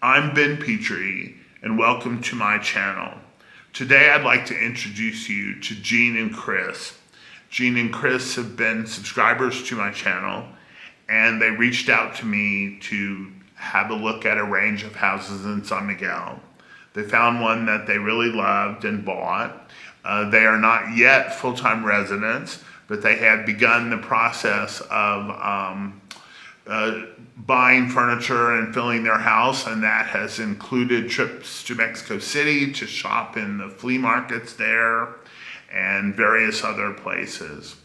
I'm Ben Petrie, and welcome to my channel. Today I'd like to introduce you to Gene and Chris. Gene and Chris have been subscribers to my channel, and they reached out to me to have a look at a range of houses in San Miguel. They found one that they really loved and bought. They are not yet full-time residents, but they have begun the process of buying furniture and filling their house, and that has included trips to Mexico City to shop in the flea markets there and various other places.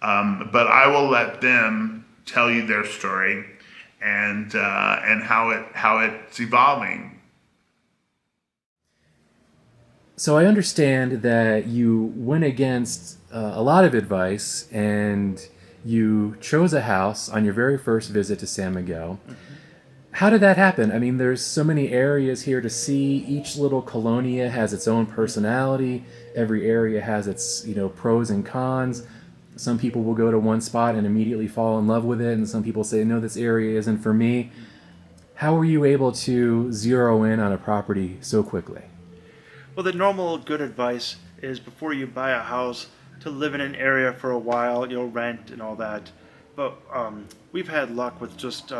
But I will let them tell you their story and how it's evolving. So I understand that you went against a lot of advice and you chose a house on your very first visit to San Miguel. How did that happen? I mean, there's so many areas here to see. Each little colonia has its own personality. Every area has its, pros and cons. Some people will go to one spot and immediately fall in love with it, and some people say, no, this area isn't for me. How were you able to zero in on a property so quickly? Well, the normal good advice is before you buy a house to live in an area for a while, rent and all that. But we've had luck with just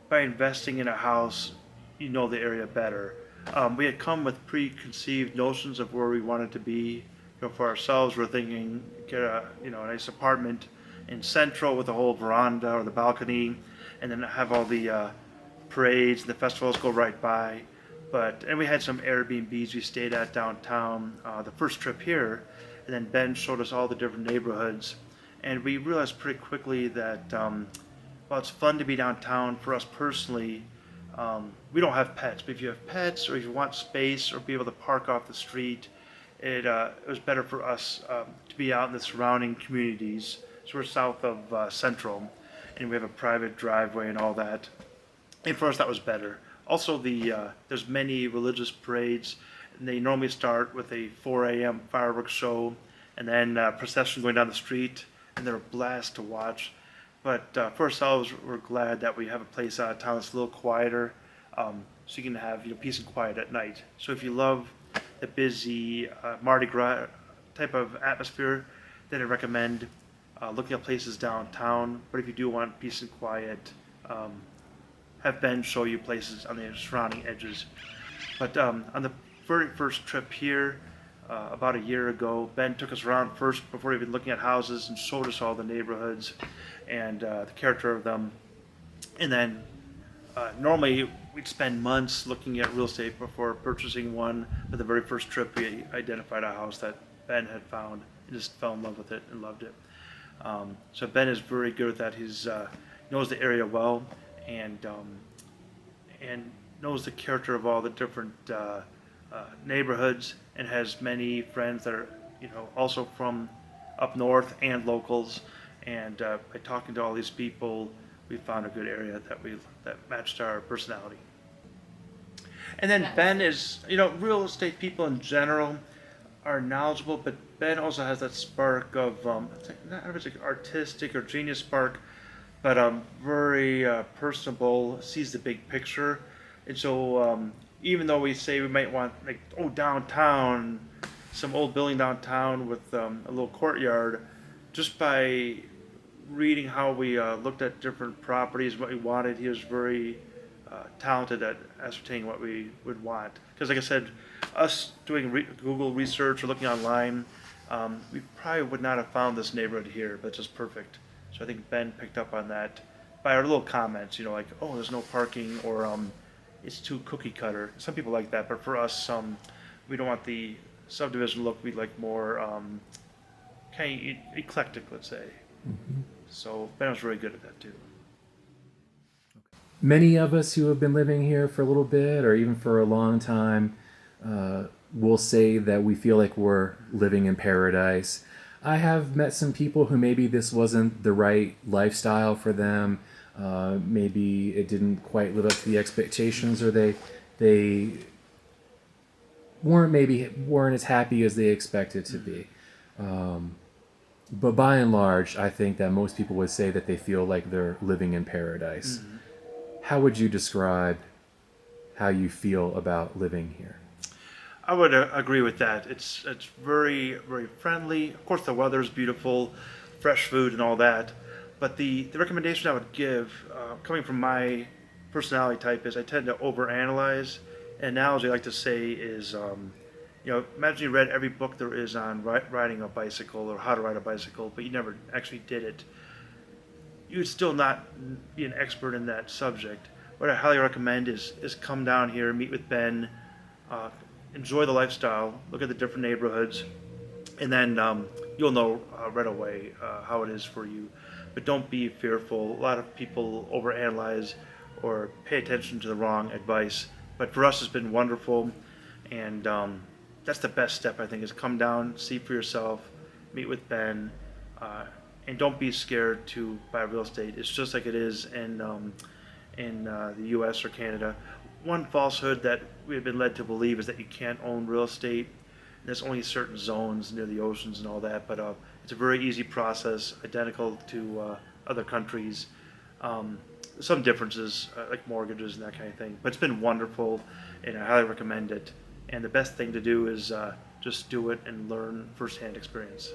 by investing in a house, the area better. We had come with preconceived notions of where we wanted to be. For ourselves, we're thinking get a nice apartment in Central with a whole veranda or the balcony, and then have all the parades and the festivals go right by. And we had some Airbnbs we stayed at downtown the first trip here, and then Ben showed us all the different neighborhoods, and we realized pretty quickly that while it's fun to be downtown for us personally, we don't have pets. But if you have pets, or if you want space or be able to park off the street, it was better for us to be out in the surrounding communities. So we're south of Central, and we have a private driveway and all that. And for us, that was better. Also, there's many religious parades, and they normally start with a 4 a.m. fireworks show, and then procession going down the street, and they're a blast to watch. But for ourselves, we're glad that we have a place out of town that's a little quieter, so you can have peace and quiet at night. So if you love the busy Mardi Gras type of atmosphere, then I recommend looking at places downtown. But if you do want peace and quiet, have Ben show you places on the surrounding edges. But on the very first trip here, about a year ago, Ben took us around first before even looking at houses and showed us all the neighborhoods and the character of them. And then normally we'd spend months looking at real estate before purchasing one. But the very first trip we identified a house that Ben had found and just fell in love with it and loved it. So Ben is very good at that. He knows the area well, and knows the character of all the different neighborhoods, and has many friends that are also from up north and locals. And by talking to all these people, we found a good area that matched our personality. And then Ben is, real estate people in general are knowledgeable, but Ben also has that spark of not if it's like artistic or genius spark, but very personable, sees the big picture. And so even though we say we might want downtown, some old building downtown with a little courtyard, just by reading how we looked at different properties, what we wanted, he was very talented at ascertaining what we would want. Because like I said, us doing Google research or looking online, we probably would not have found this neighborhood here, but it's just perfect. So I think Ben picked up on that by our little comments, like, oh, there's no parking, or it's too cookie cutter. Some people like that, but for us, we don't want the subdivision look. We like more kind of eclectic, let's say. Mm-hmm. So Ben was really good at that too. Many of us who have been living here for a little bit or even for a long time will say that we feel like we're living in paradise. I have met some people who maybe this wasn't the right lifestyle for them. Maybe it didn't quite live up to the expectations, or they weren't as happy as they expected to be. But by and large, I think that most people would say that they feel like they're living in paradise. Mm-hmm. How would you describe how you feel about living here. I would agree with that. It's very very friendly. Of course, the weather is beautiful, fresh food and all that. But the recommendation I would give, coming from my personality type, is I tend to overanalyze. An analogy I like to say is, imagine you read every book there is on riding a bicycle or how to ride a bicycle, but you never actually did it. You would still not be an expert in that subject. What I highly recommend is come down here, meet with Ben, uh, enjoy the lifestyle, look at the different neighborhoods, and then you'll know right away how it is for you. But don't be fearful. A lot of people overanalyze or pay attention to the wrong advice. But for us, it's been wonderful, and that's the best step I think is come down, see for yourself, meet with Ben, and don't be scared to buy real estate. It's just like it is in the U.S. or Canada. One falsehood that we have been led to believe is that you can't own real estate. There's only certain zones near the oceans and all that, but it's a very easy process, identical to other countries. Some differences, like mortgages and that kind of thing, but it's been wonderful, and I highly recommend it. And the best thing to do is just do it and learn firsthand experience.